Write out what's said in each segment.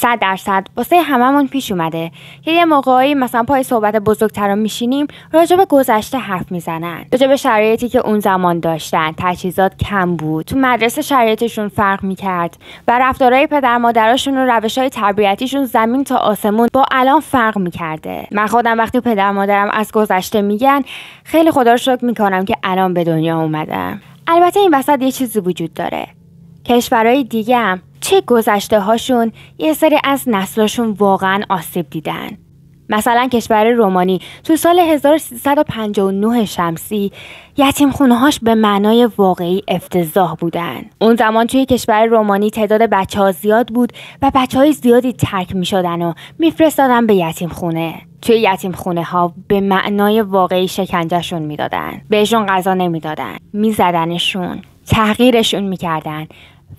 100% واسه هممون پیش اومده که یه موقعی مثلا پای صحبت بزرگترا میشینیم راجع به گذشته حرف میزنن، راجع به شرایطی که اون زمان داشتن، تجهیزات کم بود، تو مدرسه شرایطشون فرق میکرد و رفتارهای پدر مادراشون و روشهای تربیتیشون زمین تا آسمون با الان فرق میکرده. من خودم وقتی پدر مادرم از گذشته میگن خیلی خدا رو شکر میکنم که الان به دنیا اومدم. البته این وسط یه چیزی وجود داره. کشورهای دیگه هم چه گذشته هاشون یه سری از نسلاشون واقعا آسیب دیدن. مثلا کشور رومانی تو سال 1359 شمسی یتیمخونه هاش به معنای واقعی افتضاح بودن. اون زمان توی کشور رومانی تعداد بچه ها زیاد بود و بچه های زیادی ترک می شدن و می فرستادن به یتیمخونه. توی یتیمخونه ها به معنای واقعی شکنجهشون می دادن. بهشون غذا نمی دادن. می زدنشون. تحقیرشون می کردن.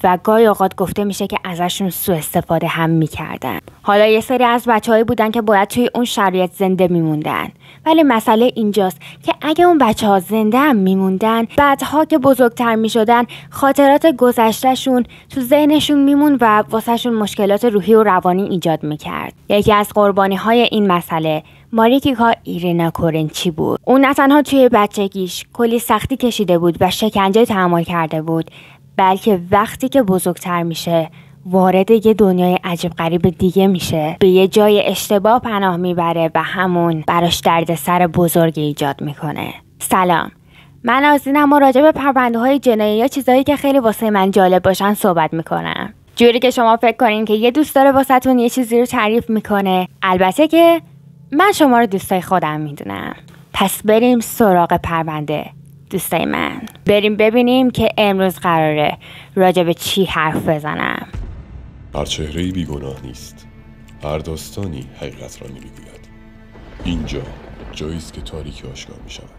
و گاهی اوقات گفته میشه که ازشون سوء استفاده هم میکردن. حالا یه سری از بچه‌هایی بودن که باید توی اون شرایط زنده میموندن، ولی مسئله اینجاست که اگه اون بچه‌ها زنده هم میموندن، بعدها که بزرگتر میشدن خاطرات گذشتهشون تو ذهنشون میمون و واسهشون مشکلات روحی و روانی ایجاد میکرد. یکی از قربانی‌های این مسئله ماریکیکا ایرینا کورنچی بود. اون نه تنها توی بچگیش کلی سختی کشیده بود و شکنجه تحمل کرده بود، بلکه وقتی که بزرگتر میشه وارد یه دنیای عجیب غریب دیگه میشه، به یه جای اشتباه پناه میبره و همون براش دردسر بزرگی ایجاد میکنه. سلام، من آذینم و راجع به پرونده‌های جنایی یا چیزایی که خیلی واسه من جالب باشن صحبت میکنم، جوری که شما فکر کنین که یه دوست داره واسهتون یه چیزی رو تعریف میکنه. البته که من شما رو دوستای خودم میدونم. پس بریم سراغ پرونده. دوستای من، بریم ببینیم که امروز قراره راجع به چی حرف بزنم. هر چهره‌ای بیگناه نیست، هر داستانی حقیقت را نمیگوید. اینجا جایی است که تاریکی آشکار می شود.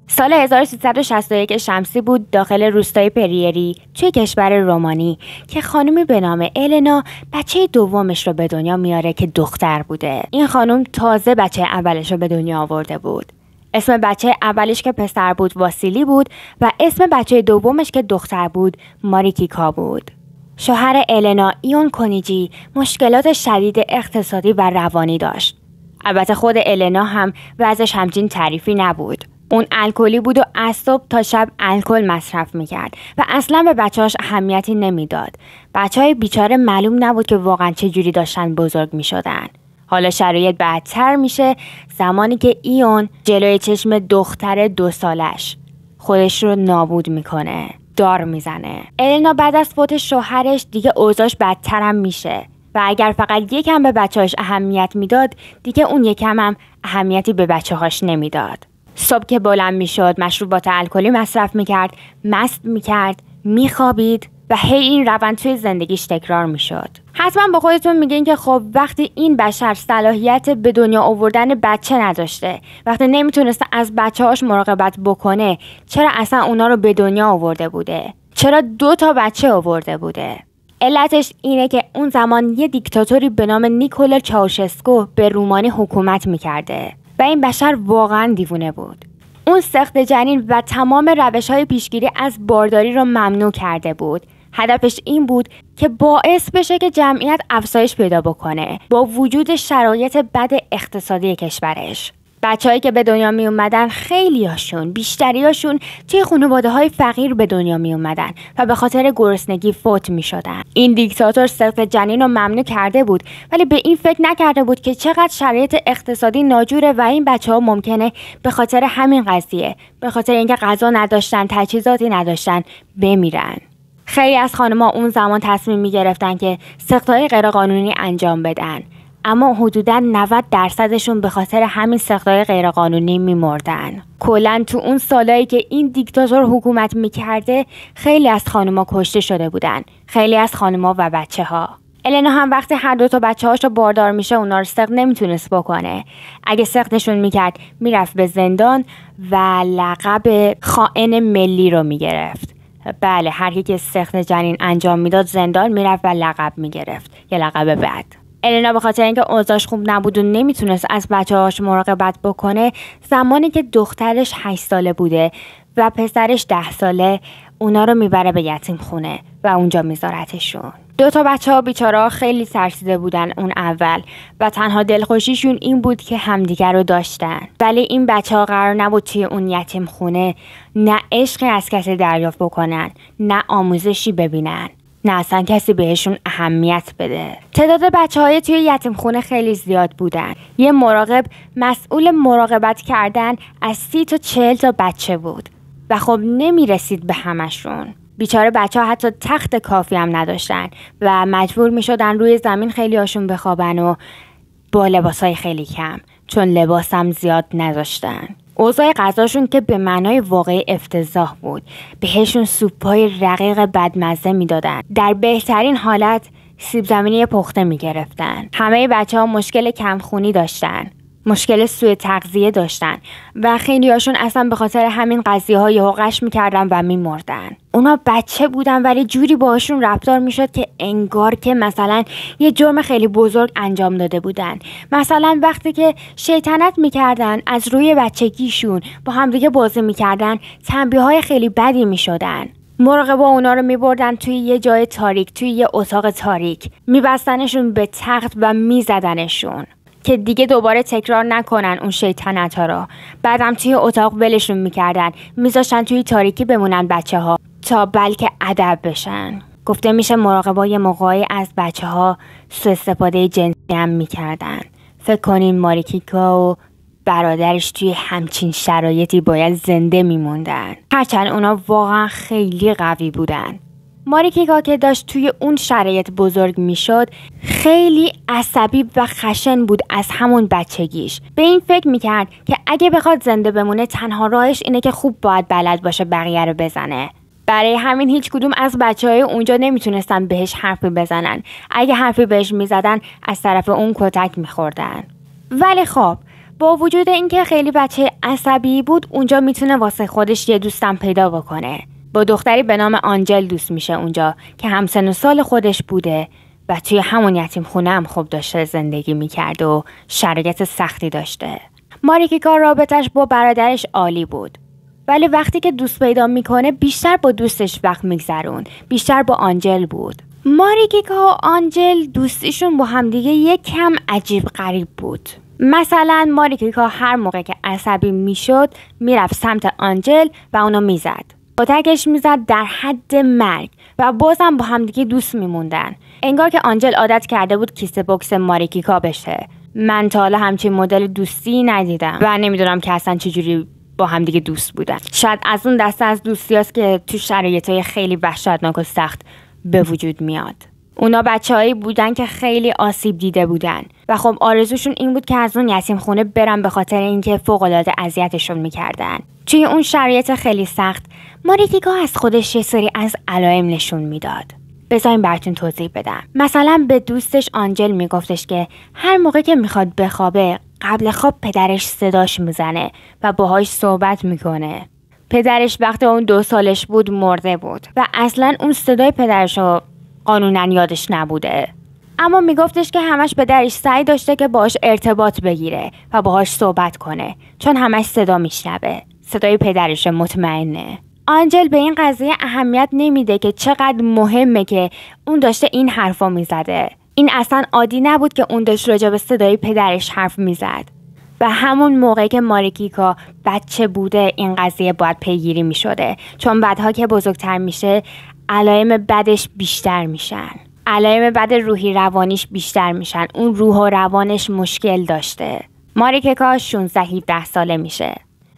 سال 1361 شمسی بود داخل روستای پریری توی کشور رومانی که خانومی به نام النا بچه دومش رو به دنیا میاره که دختر بوده. این خانم تازه بچه اولش رو به دنیا آورده بود. اسم بچه اولش که پسر بود واسیلی بود و اسم بچه دومش که دختر بود ماریکیکا بود. شوهر النا ایون کونیجی مشکلات شدید اقتصادی و روانی داشت. البته خود النا هم وضعش همچین تعریفی نبود. اون الکلی بود و از صبح تا شب الکل مصرف میکرد و اصلا به بچه‌هاش اهمیتی نمیداد. بچه‌های بیچاره معلوم نبود که واقعا چه جوری داشتن بزرگ میشدن. حالا شرایط بدتر میشه زمانی که ایون جلوی چشم دختر 2 سالش خودش رو نابود میکنه، دار میزنه. النا بعد از فوت شوهرش دیگه اوضاعش بدتر هم میشه و اگر فقط یکم به بچه‌هاش اهمیت میداد دیگه اون یکم هم اهمیتی به بچه‌هاش نمیداد. صبح که بلند میشد مشروبات الکلی مصرف میکرد، مست میکرد، میخوابید و هی این روند توی زندگیش تکرار میشد. حتما با خودتون میگین که خب وقتی این بشر صلاحیت به دنیا آوردن بچه نداشته، وقتی نمیتونسته از بچه‌هاش مراقبت بکنه، چرا اصلا اونا رو به دنیا آورده بوده؟ چرا 2 تا بچه آورده بوده؟ علتش اینه که اون زمان یه دیکتاتوری به نام نیکولا چاوشسکو به رومانی حکومت میکرده و این بشر واقعا دیوونه بود. اون سخت جنین و تمام روش‌های پیشگیری از بارداری رو ممنوع کرده بود. هدفش این بود که باعث بشه که جمعیت افزایش پیدا بکنه با وجود شرایط بد اقتصادی کشورش. بچه‌هایی که به دنیا می اومدن خیلیاشون، بیشتریاشون توی خانواده‌های فقیر به دنیا می اومدن و به خاطر گرسنگی فوت می شدن. این دیکتاتور سقط جنین رو ممنوع کرده بود ولی به این فکر نکرده بود که چقدر شرایط اقتصادی ناجوره و این بچه‌ها ممکنه به خاطر همین قضیه، به خاطر اینکه غذا نداشتن، تجهیزاتی نداشتن، بمیرن. خیلی از خانم‌ها اون زمان تصمیم می‌گرفتن که سقط‌های غیرقانونی انجام بدن، اما حدوداً 90% به خاطر همین سقط‌های غیرقانونی می‌مردن. کلاً تو اون سالایی که این دیکتاتور حکومت می‌کرده خیلی از خانم‌ها کشته شده بودن، خیلی از خانم‌ها و بچه‌ها. النا هم وقتی هر 2 تا بچه‌هاش رو باردار میشه اونا رو سقط نمیتونست بکنه. اگه سقطشون میکرد میرفت به زندان و لقب خائن ملی رو میگرفت. بله، هر کی که سقط جنین انجام میداد زندان میرفت و لقب میگرفت، یه لقب بد. النا به خاطر اینکه اوضاعش خوب نبود و نمیتونست از بچه‌هاش مراقبت بکنه، زمانی که دخترش 8 ساله بوده و پسرش 10 ساله، اونا رو میبره به یتیم خونه و اونجا میذارتشون. 2 بچه‌ها بیچاره خیلی ترسیده بودن اون اول و تنها دلخوشیشون این بود که همدیگر رو داشتن. ولی این بچه‌ها قرار نبود توی اون یتیم خونه نه عشقی از کسی دریافت بکنن، نه آموزشی ببینن، نه اصلا کسی بهشون اهمیت بده. تعداد بچه‌های توی یتیم خونه خیلی زیاد بودن. یه مراقب مسئول مراقبت کردن از 30 تا 40 تا بچه بود و خب نمیرسید به همشون. بیچاره بچه‌ها حتی تخت کافی هم نداشتن و مجبور میشدن روی زمین خیلی هاشون بخوابن و با لباسای خیلی کم، چون لباس هم زیاد نداشتن. اوضاع غذاشون که به معنای واقعی افتضاح بود. بهشون سوپای رقیق بدمزه میدادن. در بهترین حالت سیب زمینی پخته میگرفتن. همه بچه‌ها مشکل کمخونی داشتن، مشکل سوء تغذیه داشتن و خیلی هاشون اصلا به خاطر همین قضیه ها یهو قش میکردن و میمردن. اونا بچه بودن ولی جوری باهاشون رفتار میشد که انگار که مثلا یه جرم خیلی بزرگ انجام داده بودن. مثلا وقتی که شیطنت میکردن از روی بچگیشون با همدیگه بازی میکردن، تنبیه های خیلی بدی میشدن. مراقبا اونا رو میبردن توی یه جای تاریک، توی یه اتاق تاریک، میبستنشون به تخت و میزدنشون که دیگه دوباره تکرار نکنن اون شیطنت ها را. بعدم توی اتاق ولشون میکردن، میذاشتن توی تاریکی بمونن بچه ها تا بلکه ادب بشن. گفته میشه مراقبا یه موقعی از بچه ها سوء استفاده جنسی هم میکردن. فکر کنین ماریکیکا و برادرش توی همچین شرایطی باید زنده میموندن، هرچند اونا واقعا خیلی قوی بودن. ماریکیکا که داشت توی اون شرایط بزرگ میشد خیلی عصبی و خشن بود از همون بچگیش. به این فکر میکرد که اگه بخواد زنده بمونه تنها راهش اینه که خوب باید بلد باشه بقیه رو بزنه. برای همین هیچ کدوم از بچهای اونجا نمیتونستن بهش حرفی بزنن. اگه حرفی بهش میزدن از طرف اون کتک میخوردن. ولی خب با وجود اینکه خیلی بچه عصبی بود، اونجا میتونه واسه خودش یه دوستم پیدا بکنه. با دختری به نام آنجل دوست میشه اونجا که همسن و سال خودش بوده و توی همون یتیم خونه هم خوب داشته زندگی میکرد و شرایط سختی داشته. ماریکیکا رابطش با برادرش عالی بود، ولی وقتی که دوست پیدا میکنه بیشتر با دوستش وقت میگذرون، بیشتر با آنجل بود. ماریکیکا و آنجل دوستیشون با همدیگه یک کم عجیب غریب بود. مثلا ماریکیکا هر موقع که عصبی میشد میرفت سمت آنجل و اونو میزد. کتکش میزد در حد مرگ و بازم با همدیگه دوست میموندن. انگار که آنجل عادت کرده بود کیسه بوکس ماریکیکا بشه. من تا حالا همچین مدل دوستی ندیدم و نمیدونم که اصلا چجوری با همدیگه دوست بودن. شاید از اون دسته از دوستی هست که تو شرایطهای خیلی وحشتناک و سخت به وجود میاد. اونا بچه‌هایی بودن که خیلی آسیب دیده بودن و خب آرزوشون این بود که از اون یتیم خونه برن، به خاطر اینکه فوق‌العاده اذیتشون میکردن. توی اون شرایط خیلی سخت ماریکیکا از خودش یه سری از علائم نشون میداد. بذارین براتون توضیح بدم. مثلا به دوستش آنجل میگفتش که هر موقع که میخواد بخوابه قبل خواب پدرش صداش میزنه و باهاش صحبت میکنه. پدرش وقتی اون 2 سالش بود مرده بود و اصلا اون صدای پدرشو قانونا یادش نبوده، اما میگفتش که همش پدرش سعی داشته که باهاش ارتباط بگیره و باهاش صحبت کنه، چون همش صدا میشنوه، صدای پدرش مطمئنه. آنجل به این قضیه اهمیت نمیده که چقدر مهمه که اون داشته این حرفا میزده. این اصلا عادی نبود که اون داشت راجع به صدای پدرش حرف میزد و همون موقعی که ماریکیکا بچه بوده این قضیه باید پیگیری میشده، چون بعدها که بزرگتر میشه علائم بدش بیشتر میشن، علائم بد روحی روانیش بیشتر میشن. اون روح و روانش مشکل داشته. ماریکیکا 16-17 ساله میشه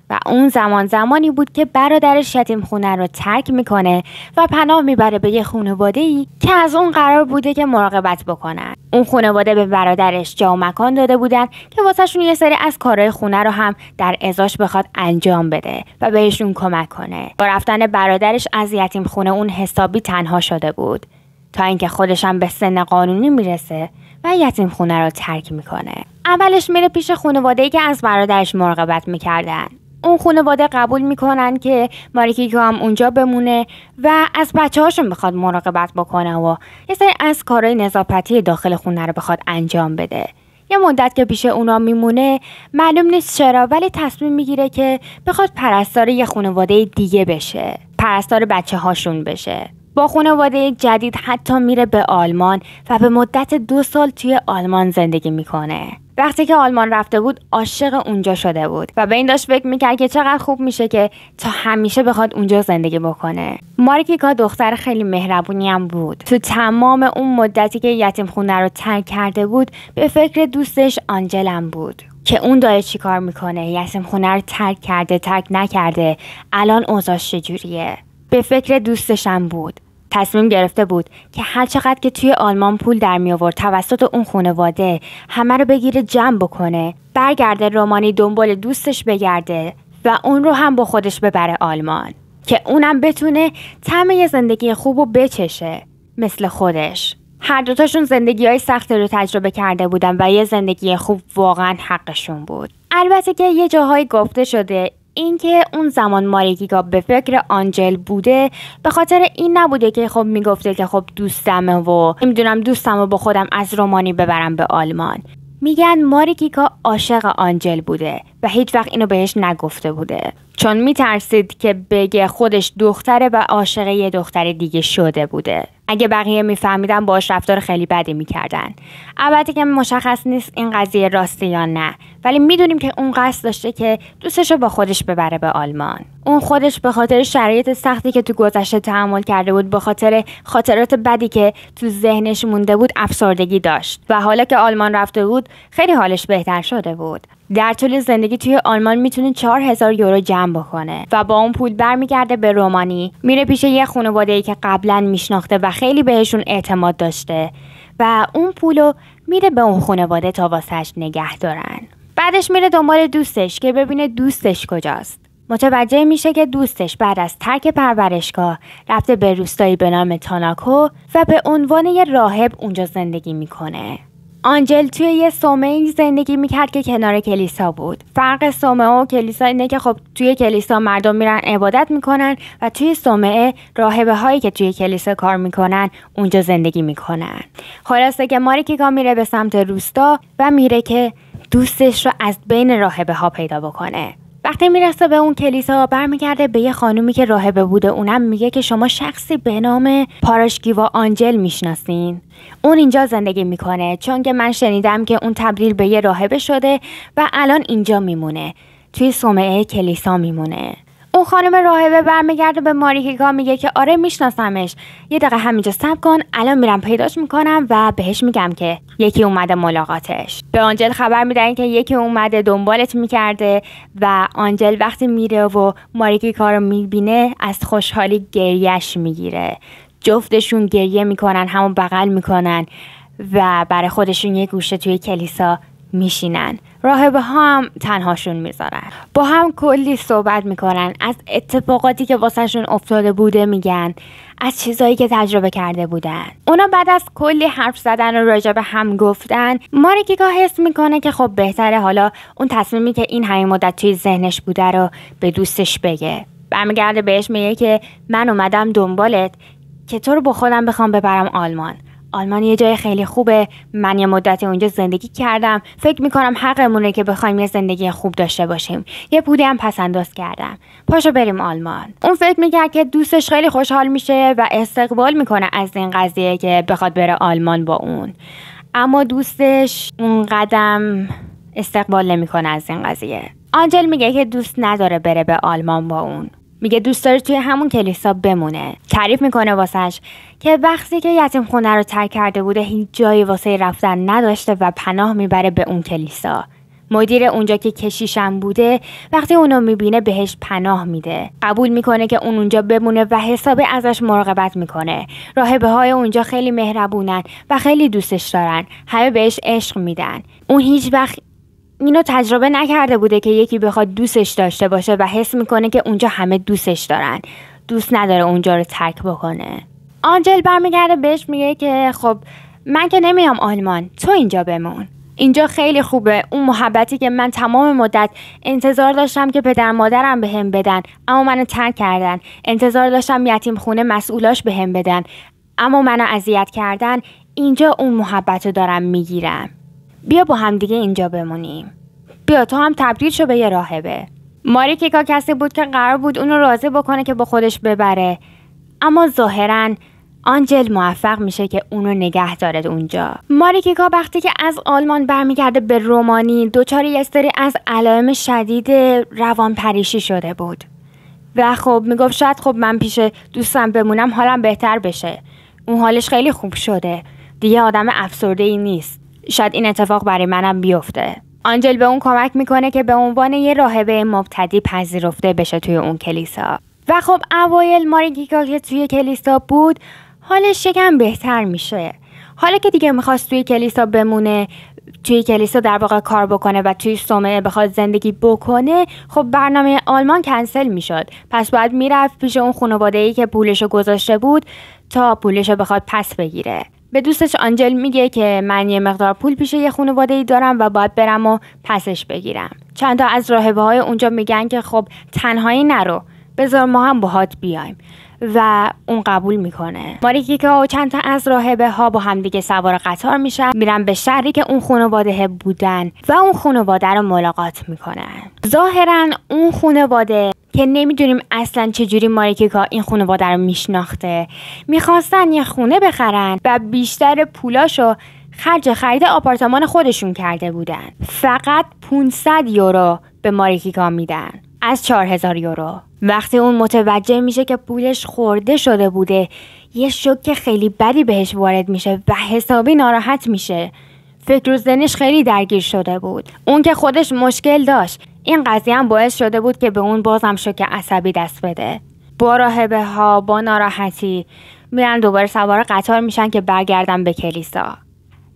و اون زمانی بود که برادرش یتیم خونه رو ترک میکنه و پناه میبره به یه خانواده‌ای که از اون قرار بوده که مراقبت بکنن. اون خانواده به برادرش جا و مکان داده بودن که واسهشون یه سری از کارهای خونه رو هم در ازاش بخواد انجام بده و بهشون کمک کنه. با رفتن برادرش از یتیم خونه اون حسابی تنها شده بود تا اینکه خودش هم به سن قانونی میرسه و یتیم خونه رو ترک میکنه. اولش میره پیش خانواده‌ای که از برادرش مراقبت میکردن. اون خانواده قبول میکنن که ماریکیکا هم اونجا بمونه و از بچه‌هاشون بخواد مراقبت بکنه و یه سری از کارهای نظافتی داخل خونه رو بخواد انجام بده. یه مدت که پیش اونا میمونه، معلوم نیست چرا، ولی تصمیم میگیره که بخواد پرستار یه خانواده دیگه بشه. پرستار بچه هاشون بشه. با خانواده جدید حتی میره به آلمان و به مدت 2 سال توی آلمان زندگی میکنه. وقتی که آلمان رفته بود عاشق اونجا شده بود و به این داشت فکر میکرد که چقدر خوب میشه که تا همیشه بخواد اونجا زندگی بکنه. ماریکیکا دختر خیلی مهربونی هم بود. تو تمام اون مدتی که یتیم خونه رو ترک کرده بود به فکر دوستش آنجل هم بود که اون داره چی کار میکنه، یتیم خونه رو ترک کرده، ترک نکرده، الان اوضاعش چجوریه. به فکر دوستش هم بود. تصمیم گرفته بود که هر چقدر که توی آلمان پول در می آورد توسط اون خانواده همه رو بگیره جمع بکنه، برگرده رومانی دنبال دوستش بگرده و اون رو هم با خودش ببره آلمان که اونم بتونه طعم یه زندگی خوب رو بچشه مثل خودش. هر دوتاشون زندگی‌های سختی رو تجربه کرده بودن و یه زندگی خوب واقعا حقشون بود. البته که یه جاهای گفته شده اینکه اون زمان ماریکیکا به فکر آنجل بوده به خاطر این نبوده که خب میگفته که خب دوستمه و نمیدونم دوستمو با خودم از رومانی ببرم به آلمان. میگن ماریکیکا عاشق آنجل بوده و هیچ وقت اینو بهش نگفته بوده چون میترسید که بگه خودش دختره و عاشق یه دختر دیگه شده بوده. اگه بقیه میفهمیدن باهاش رفتار خیلی بدی میکردن. البته که مشخص نیست این قضیه راسته یا نه، ولی میدونیم که اون قصد داشته که دوستشو با خودش ببره به آلمان. اون خودش به خاطر شرایط سختی که تو گذشته تحمل کرده بود، به خاطر خاطرات بدی که تو ذهنش مونده بود افسردگی داشت و حالا که آلمان رفته بود خیلی حالش بهتر شده بود. در طول زندگی توی آلمان میتونه 4000 یورو جمع بکنه و با اون پول برمیگرده به رومانی، میره پیش یه خانواده‌ای که قبلا میشناخته و خیلی بهشون اعتماد داشته و اون پولو میده به اون خانواده تا واسش نگه دارن. بعدش میره دنبال دوستش که ببینه دوستش کجاست. متوجه میشه که دوستش بعد از ترک پرورشگاه رفته به روستایی به نام تاناکو و به عنوان یه راهب اونجا زندگی میکنه. آنجل توی یه صومعه‌ای زندگی میکرد که کنار کلیسا بود. فرق صومعه و کلیسا اینه که خب توی کلیسا مردم میرن عبادت میکنن و توی صومعه راهبه هایی که توی کلیسا کار میکنن اونجا زندگی میکنن. خلاصه که ماریکیکا میره به سمت روستا و میره که دوستش رو از بین راهبه ها پیدا بکنه. وقتی میرسه به اون کلیسا برمیگرده به یه خانومی که راهبه بوده. اونم میگه که شما شخصی به نام پاراشکیوا آنجل میشناسین؟ اون اینجا زندگی میکنه چون که من شنیدم که اون تبدیل به یه راهبه شده و الان اینجا میمونه، توی صومعه کلیسا میمونه. اون خانم راهبه برمیگرده به ماریکیکا میگه که آره میشناسمش، یه دقیقه همینجا صبر کن، الان میرم پیداش میکنم و بهش میگم که یکی اومده ملاقاتش. به آنجل خبر میدن که یکی اومده دنبالت میکرده و آنجل وقتی میره و ماریکیکا رو میبینه از خوشحالی گریهش میگیره. جفتشون گریه میکنن، همون بغل میکنن و برای خودشون یه گوشه توی کلیسا میشینن. راهبه ها هم تنهاشون میذارن، با هم کلی صحبت میکنن، از اتفاقاتی که واسهشون افتاده بوده میگن، از چیزایی که تجربه کرده بودن. اونا بعد از کلی حرف زدن و راجع به هم گفتن، ماریکیکا حس میکنه که خب بهتره حالا اون تصمیمی که این همین مدت توی ذهنش بوده رو به دوستش بگه. برمیگرده بهش میگه که من اومدم دنبالت که تو رو با خودم بخوام ببرم آلمان. آلمان یه جای خیلی خوبه، من یه مدتی اونجا زندگی کردم، فکر میکنم حقمونه که بخوایم یه زندگی خوب داشته باشیم. یه پولی هم پس انداز کردم، پاشو بریم آلمان. اون فکر میکرد که دوستش خیلی خوشحال میشه و استقبال میکنه از این قضیه که بخواد بره آلمان با اون، اما دوستش اون قدم استقبال نمیکنه از این قضیه. آنجل میگه که دوست نداره بره به آلمان با اون، میگه دوست داره توی همون کلیسا بمونه. تعریف میکنه واسش که وقتی که یتیم خونه رو ترک کرده بوده هیچ جایی واسه رفتن نداشته و پناه میبره به اون کلیسا. مدیر اونجا که کشیشم بوده وقتی اونو میبینه بهش پناه میده، قبول میکنه که اون اونجا بمونه و حسابی ازش مراقبت میکنه. راهبه های اونجا خیلی مهربونن و خیلی دوستش دارن، همه بهش عشق میدن. اون هیچ وقت اینو تجربه نکرده بوده که یکی بخواد دوستش داشته باشه و حس میکنه که اونجا همه دوستش دارن، دوست نداره اونجا رو ترک بکنه. آنجل برمیگرده بهش میگه که خب من که نمیام آلمان، تو اینجا بمون، اینجا خیلی خوبه. اون محبتی که من تمام مدت انتظار داشتم که پدر مادرم بهم بدن اما منو ترک کردن، انتظار داشتم یتیم خونه مسئولاش بهم بدن اما منو اذیت کردن، اینجا اون محبتو دارم میگیرم. بیا با هم دیگه اینجا بمونیم، بیا تو هم تبدیل شو به یه راهبه. ماریکیکا کسی بود که قرار بود اونو راضی بکنه که با خودش ببره، اما ظاهراً آنجل موفق میشه که اونو نگه داره اونجا. ماریکیکا وقتی که از آلمان برمیگرده به رومانی دچار یه سری از علائم شدید روانپریشی شده بود و خب میگفت شاید خب من پیش دوستم بمونم حالم بهتر بشه. اون حالش خیلی خوب شده، دیگه آدم افسرده‌ای نیست، شاید این اتفاق برای منم بیفته. آنجل به اون کمک میکنه که به عنوان یه راهبه مبتدی پذیرفته بشه توی اون کلیسا. و خب اوایل ماریکیکا که توی کلیسا بود حالش یکم بهتر میشه. حالا که دیگه میخواست توی کلیسا بمونه، توی کلیسا در واقع کار بکنه و توی صومعه بخواد زندگی بکنه، خب برنامه آلمان کنسل میشد. پس باید میرفت پیش اون خانواده‌ای که پولشو گذاشته بود تا پولشو بخواد پس بگیره. به دوستش آنجل میگه که من یه مقدار پول پیش یه خانواده‌ای دارم و باید برم و پسش بگیرم. چند تا از راهبه‌های اونجا میگن که خب تنهایی نرو، بذار ما هم باهات بیایم و اون قبول میکنه. ماریکیکا و چند تا از راهبه ها با هم دیگه سوار قطار میشن، میرن به شهری که اون خانواده بودن و اون خانواده رو ملاقات میکنن. ظاهرا اون خانواده که نمیدونیم اصلا چجوری ماریکیکا این خانواده رو میشناخته، میخواستن یه خونه بخرن و بیشتر پولاشو خرج خرید آپارتمان خودشون کرده بودن. فقط 500 یورو به ماریکیکا میدن از 4000 یورو. وقتی اون متوجه میشه که پولش خورده شده بوده، یه شوک خیلی بدی بهش وارد میشه و حسابی ناراحت میشه. فکر و ذهنش خیلی درگیر شده بود. اون که خودش مشکل داشت، این قضیه هم باعث شده بود که به اون بازم شوک عصبی دست بده. با راهبه ها با ناراحتی میرن دوباره سوار قطار میشن که برگردن به کلیسا.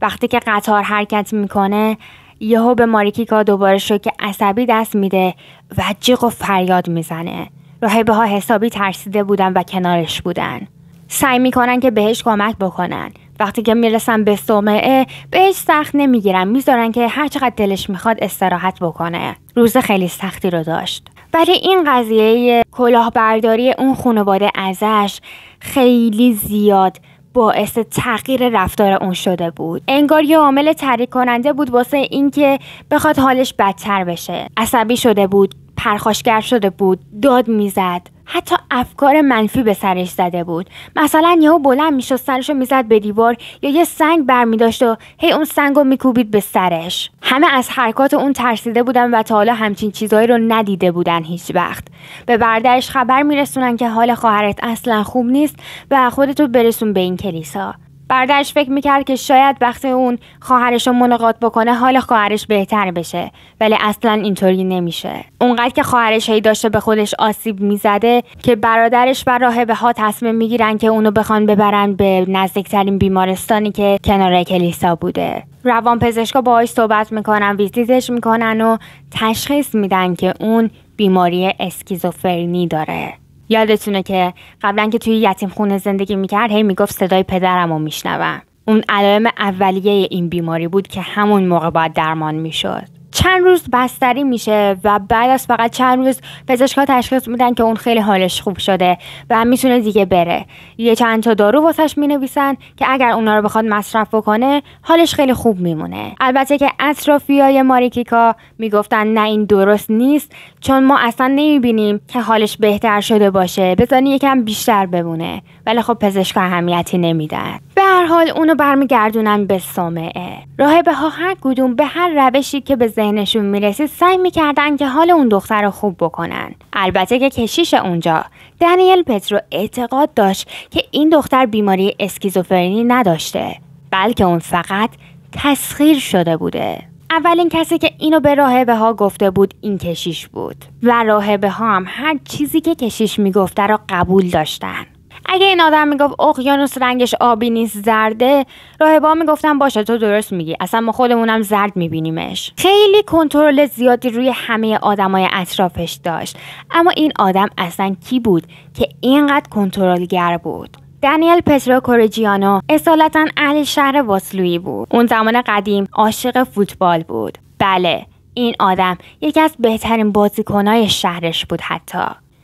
وقتی که قطار حرکت میکنه، یهو به ماریکیکا دوباره شوک عصبی دست میده و جیغ و فریاد میزنه. راهبه ها حسابی ترسیده بودن و کنارش بودن. سعی میکنن که بهش کمک بکنن. وقتی که میرسن به صومعه بهش سخت نمیگیرن، میذارن که هر چقدر دلش میخواد استراحت بکنه. روز خیلی سختی رو داشت. ولی این قضیه کلاهبرداری اون خانواده ازش خیلی زیاد باعث تغییر رفتار اون شده بود. انگار یه عامل تحریک کننده بود واسه اینکه بخواد حالش بدتر بشه. عصبی شده بود، پرخاشگر شده بود، داد میزد، حتی افکار منفی به سرش زده بود. مثلا یهو بلند میشد سرشو میزد به دیوار یا یه سنگ برمیداشت و هی اون سنگو میکوبید به سرش. همه از حرکات اون ترسیده بودن و تا حالا همچین چیزایی رو ندیده بودن هیچ وقت. به برادرش خبر میرسونن که حال خواهرت اصلا خوب نیست و خودتو برسون به این کلیسا. برادرش فکر میکرد که شاید وقتی اون خواهرش رو ملاقات بکنه حال خواهرش بهتر بشه، ولی اصلا اینطوری نمیشه. اونقدر که خواهرش هی داشته به خودش آسیب میزده که برادرش و راهبه ها تصمیم میگیرن که اونو بخوان ببرن به نزدیکترین بیمارستانی که کنار کلیسا بوده. روانپزشکا باهاش صحبت میکنن، ویزیتش میکنن و تشخیص میدن که اون بیماری اسکیزوفرنی داره. یادتونه که قبلا که توی یتیم خونه زندگی میکرد هی میگفت صدای پدرم رو میشنوم. اون علائم اولیه این بیماری بود که همون موقع باید درمان میشد. چند روز بستری میشه و بعد از فقط چند روز پزشکا تشخیص میدن که اون خیلی حالش خوب شده و میتونه دیگه بره. یه چند تا دارو واسش مینویسن که اگر اونا رو بخواد مصرف بکنه حالش خیلی خوب میمونه. البته که اطرافیای ماریکیکا میگفتن نه این درست نیست، چون ما اصلا نمیبینیم که حالش بهتر شده باشه، بذارین یکم بیشتر بمونه. ولی خب پزشکا اهمیتی نمیدن. به هر حال اونو برمیگردونن به صومعه. راهبه ها هر کدوم به هر روشی که به ذهنشون میرسید سعی میکردن که حال اون دختر رو خوب بکنن. البته که کشیش اونجا دانیل پترو اعتقاد داشت که این دختر بیماری اسکیزوفرنی نداشته، بلکه اون فقط تسخیر شده بوده. اولین کسی که اینو به راهبه ها گفته بود این کشیش بود و راهبه ها هم هر چیزی که کشیش میگفته رو قبول داشتن. اگه این آدم میگفت اقیانوس رنگش آبی نیست زرده، راهبه‌ها میگفتن باشه تو درست میگی، اصلا ما خودمونم زرد میبینیمش. خیلی کنترل زیادی روی همه آدمای اطرافش داشت. اما این آدم اصلا کی بود که اینقدر کنترلگر بود؟ دانیل پترو کورجیانو اصالتا اهل شهر واسلویی بود. اون زمان قدیم عاشق فوتبال بود. بله، این آدم یکی از بهترین بازیکنای شهرش بود. حتی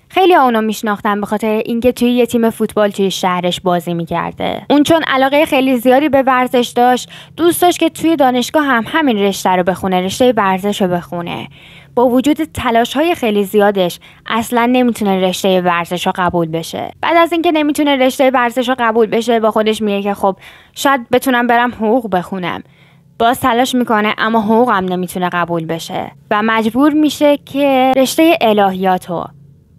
خیلی اونو میشناختن به خاطر اینکه توی یه تیم فوتبال توی شهرش بازی میکرده. اون چون علاقه خیلی زیادی به ورزش داشت، دوست داشت که توی دانشگاه هم همین رشته رو بخونه، رشته ورزش رو بخونه. با وجود تلاش‌های خیلی زیادش اصلا نمیتونه رشته ورزش رو قبول بشه. بعد از اینکه نمیتونه رشته ورزش رو قبول بشه با خودش میگه که خب شاید بتونم برم حقوق بخونم. باز تلاش میکنه اما حقوقم نمیتونه قبول بشه و مجبور میشه که رشته الهیات رو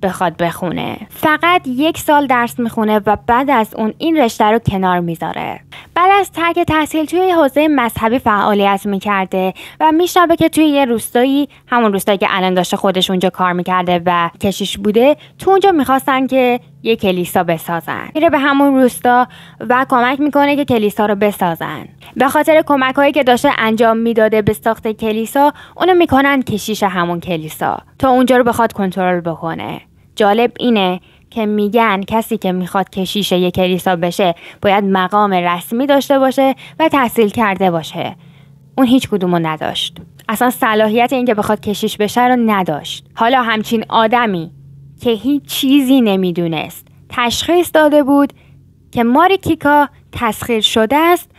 بخواد بخونه. فقط 1 سال درس میخونه و بعد از اون این رشته رو کنار میذاره. بعد از ترک تحصیل توی حوزه مذهبی فعالیت میکرده و میشنوه که توی یه روستایی، همون روستایی که الان داشته خودش اونجا کار میکرده و کشیش بوده، تو اونجا میخواستن که یه کلیسا بسازن. میره به همون روستا و کمک میکنه که کلیسا رو بسازن. به خاطر کمک‌هایی که داشته انجام میداده به ساخت کلیسا، اونو میکنن کشیش همون کلیسا تا اونجا رو بخواد کنترل بکنه. جالب اینه که میگن کسی که میخواد کشیش یک کلیسا بشه باید مقام رسمی داشته باشه و تحصیل کرده باشه. اون هیچ کدومو نداشت. اصلا صلاحیت این که بخواد کشیش بشه رو نداشت. حالا همچین آدمی که هیچ چیزی نمیدونست تشخیص داده بود که ماریکیکا تسخیر شده است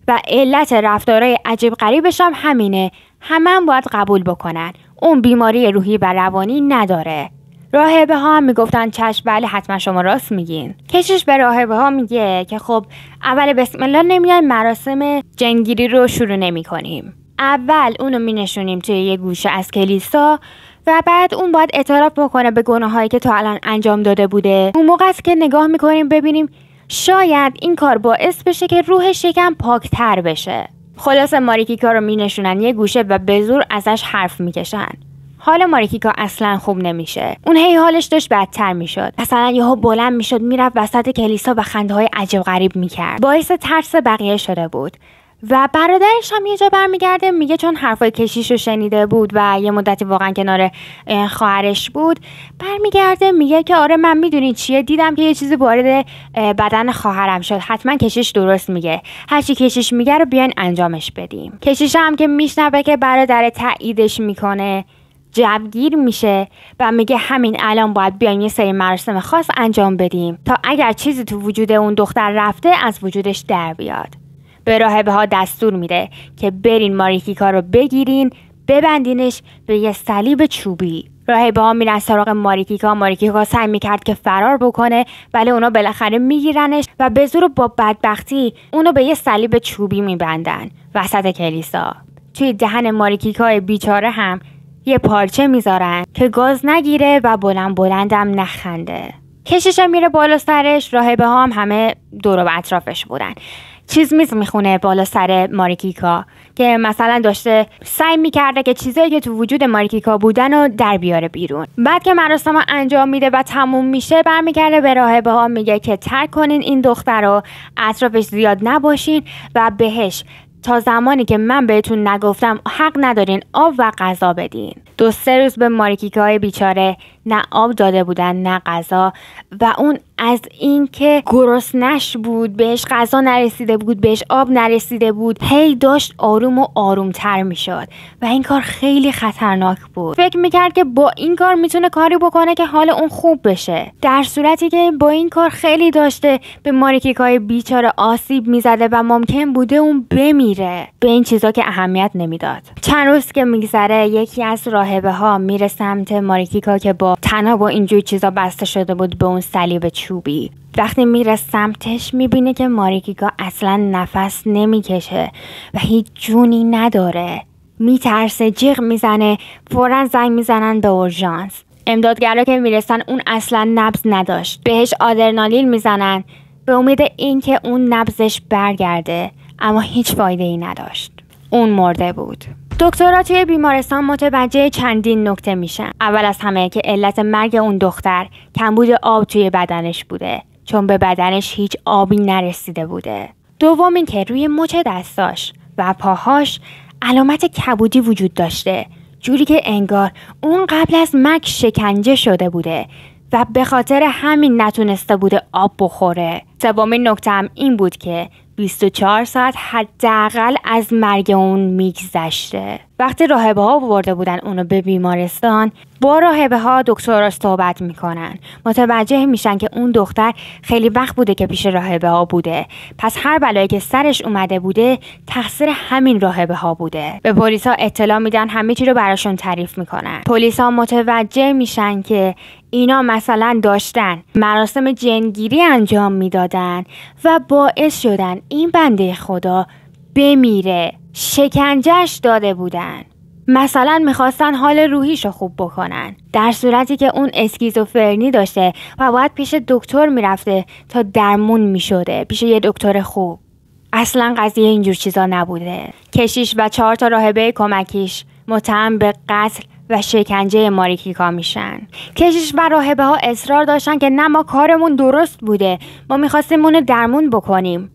و علت رفتارهای عجیب غریبش هم همینه. همه باید قبول بکنن اون بیماری روحی و روانی نداره. راهبه ها هم میگفتن چشم، بله حتما شما راست میگین. کشیش به راهبه ها میگه که خب اول بسم الله نمیایم مراسم جنگیری رو شروع نمی کنیم. اول اونو مینشونیم توی یه گوشه از کلیسا و بعد اون باید اعتراف بکنه به گناهایی که تا الان انجام داده بوده. اون موقع است که نگاه میکنیم ببینیم شاید این کار باعث بشه که روحش یکم پاکتر بشه. خلاصه ماریکیکا رو مینشونن یه گوشه و به زور ازش حرف میکشن. حال ماریکیکا اصلا خوب نمیشه. اون هی حالش داشت بدتر میشد. مثلا یهو بلند میشد میرفت وسط کلیسا و خنده های عجیب غریب میکرد. باعث ترس بقیه شده بود. و برادرش هم یه جا برمیگرده میگه چون حرفای کشیش رو شنیده بود و یه مدتی واقعا کنار خواهرش بود، برمیگرده میگه که آره من میدونی چیه، دیدم که یه چیزی وارد بدن خواهرم شد، حتما کشیش درست میگه، هرچی کشیش میگه رو بیاین انجامش بدیم. کشیش هم که میشنوه که برادر تاییدش میکنه جوگیر میشه و میگه همین الان باید بیایم یه سری مراسم خاص انجام بدیم تا اگر چیزی تو وجود اون دختر رفته از وجودش در بیاد. به راهبه ها دستور میده که برین ماریکیکا رو بگیرین، ببندینش به یه صلیب چوبی. راهبه ها میرن سراغ ماریکیکا سعی میکرد که فرار بکنه ولی اونا بالاخره میگیرنش و به زور با بدبختی اونو به یه صلیب چوبی میبندن وسط کلیسا. توی دهن ماریکیکای بیچاره هم یه پارچه میذارن که گاز نگیره و بلندم نخنده. کشیش میره بالا سرش، راهبه ها هم همه دور و اطرافش بودن. چیز میخونه بالا سر ماریکیکا که مثلا داشته سعی میکرده که چیزایی که تو وجود ماریکیکا بودن رو در بیاره بیرون. بعد که مراسم ها انجام میده و تموم میشه برمیگرده به راهبه ها میگه که ترک کنین این دختر رو، اطرافش زیاد نباشین و بهش تا زمانی که من بهتون نگفتم حق ندارین آب و غذا بدین. 2-3 روز به ماریکیکای بیچاره نه آب داده بودن نه غذا و اون از این که گرسنش بود، بهش غذا نرسیده بود، بهش آب نرسیده بود، هی داشت آروم و آرومتر میشد و این کار خیلی خطرناک بود. فکر میکرد که با این کار میتونه کاری بکنه که حال اون خوب بشه، در صورتی که با این کار خیلی داشته به ماریکیکای بیچاره آسیب میزده و ممکن بوده اون بمیره. به این چیزا که اهمیت نمیداد. چند روز که میگذره یکی از راهبه ها میره سمت ماریکیکا که با تناب و اینجور چیزا بسته شده بود به اون صلیب چوبی. وقتی میره سمتش میبینه که ماریکیکا اصلا نفس نمیکشه و هیچ جونی نداره. میترسه، جیغ میزنه، فوراً زنگ میزنن به اورژانس. امدادگرا که میرسن اون اصلا نبض نداشت. بهش آدرنالین میزنن به امید اینکه اون نبضش برگرده، اما هیچ فایده ای نداشت. اون مرده بود. دکترها توی بیمارستان متوجه چندین نکته میشن. اول از همه که علت مرگ اون دختر کمبود آب توی بدنش بوده، چون به بدنش هیچ آبی نرسیده بوده. دوم این که روی مچ دستاش و پاهاش علامت کبودی وجود داشته، جوری که انگار اون قبل از مرگ شکنجه شده بوده و به خاطر همین نتونسته بوده آب بخوره. سومین نکته هم این بود که 24 ساعت حداقل از مرگ اون میگذشته. وقتی راهبه ها برده بودن اونو به بیمارستان، با راهبه ها دکترها صحبت میکنن. متوجه میشن که اون دختر خیلی وقت بوده که پیش راهبه ها بوده، پس هر بلایی که سرش اومده بوده تقصیر همین راهبه ها بوده. به پلیس ها اطلاع میدن، همه چی رو براشون تعریف میکنن. پلیس ها متوجه میشن که اینا مثلا داشتن مراسم جنگیری انجام میدادن و باعث شدن این بنده خدا بمیره. شکنجهش داده بودن، مثلا میخواستن حال روحیشو خوب بکنن، در صورتی که اون اسکیزوفرنی داشته و باید پیش دکتر میرفته تا درمون میشده، پیش یه دکتر خوب. اصلا قضیه اینجور چیزا نبوده. کشیش و 4 تا راهبه کمکیش متهم به قتل و شکنجه ماریکیکا میشن. کشیش و راهبه ها اصرار داشتن که نه، ما کارمون درست بوده، ما میخواستیم اونو درمون بکنیم.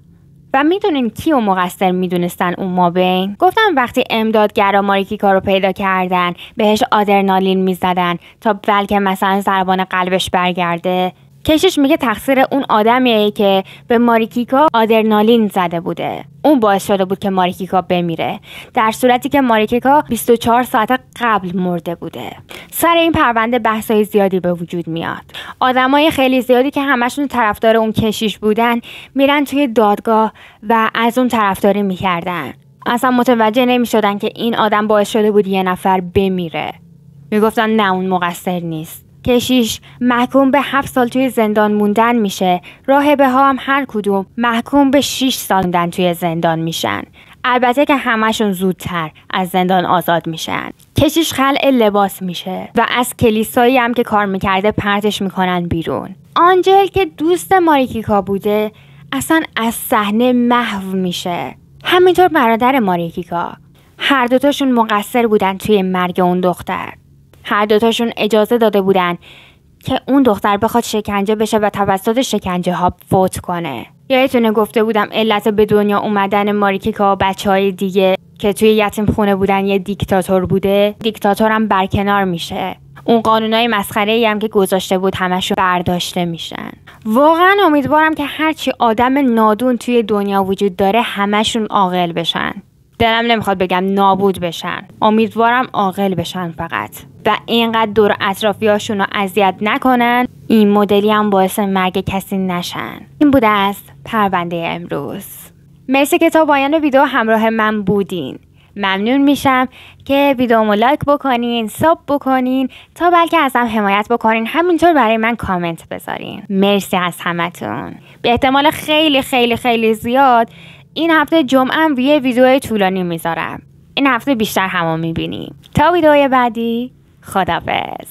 و میدونین کیو مقصر میدونستن اون مابین؟ گفتم وقتی امدادگرا ماریکیکا رو پیدا کردن بهش آدرنالین میزدن تا بلکه مثلا ضربان قلبش برگرده. کشیش میگه تقصیر اون آدمیه که به ماریکیکا آدرنالین زده بوده، اون باعث شده بود که ماریکیکا بمیره، در صورتی که ماریکیکا 24 ساعت قبل مرده بوده. سر این پرونده بحثای زیادی به وجود میاد. آدمای خیلی زیادی که همشون طرفدار اون کشیش بودن میرن توی دادگاه و از اون طرفداری میکردن. اصلا متوجه نمیشدن که این آدم باعث شده بود یه نفر بمیره. میگفتن نه، اون مقصر نیست. کشیش محکوم به 7 سال توی زندان موندن میشه. راهبه ها هم هر کدوم محکوم به 6 سال موندن توی زندان میشن. البته که همشون زودتر از زندان آزاد میشن. کشیش خلع لباس میشه و از کلیسایی هم که کار میکرده پرتش میکنن بیرون. آنجل که دوست ماریکیکا بوده اصلا از صحنه محو میشه. همینطور برادر ماریکیکا. هر دوتاشون مقصر بودن توی مرگ اون دختر. هر دوتاشون اجازه داده بودن که اون دختر بخواد شکنجه بشه و توسط شکنجه ها فوت کنه. یادتونه گفته بودم علت به دنیا اومدن ماریکیکا و بچهای دیگه که توی یتیم خونه بودن یه دیکتاتور بوده. دیکتاتورم برکنار میشه. اون قانونای مسخره‌ای هم که گذاشته بود همشون برداشته میشن. واقعا امیدوارم که هرچی آدم نادون توی دنیا وجود داره همشون عاقل بشن. دلم نمیخواد بگم نابود بشن، امیدوارم عاقل بشن فقط و اینقدر دور اطرافیاشون رو اذیت نکنن، این مدلی هم باعث مرگ کسی نشن. این بوده از پرونده امروز. مرسی که تا پایان ویدیو همراه من بودین. ممنون میشم که ویدیومو لایک بکنین، ساب بکنین تا بلکه ازم حمایت بکنین، همینطور برای من کامنت بذارین. مرسی از همتون. به احتمال خیلی خیلی خیلی زیاد این هفته جمعه هم یه ویدیو طولانی میذارم. این هفته بیشتر همو میبینیم. تا ویدیوی بعدی، خداحافظ.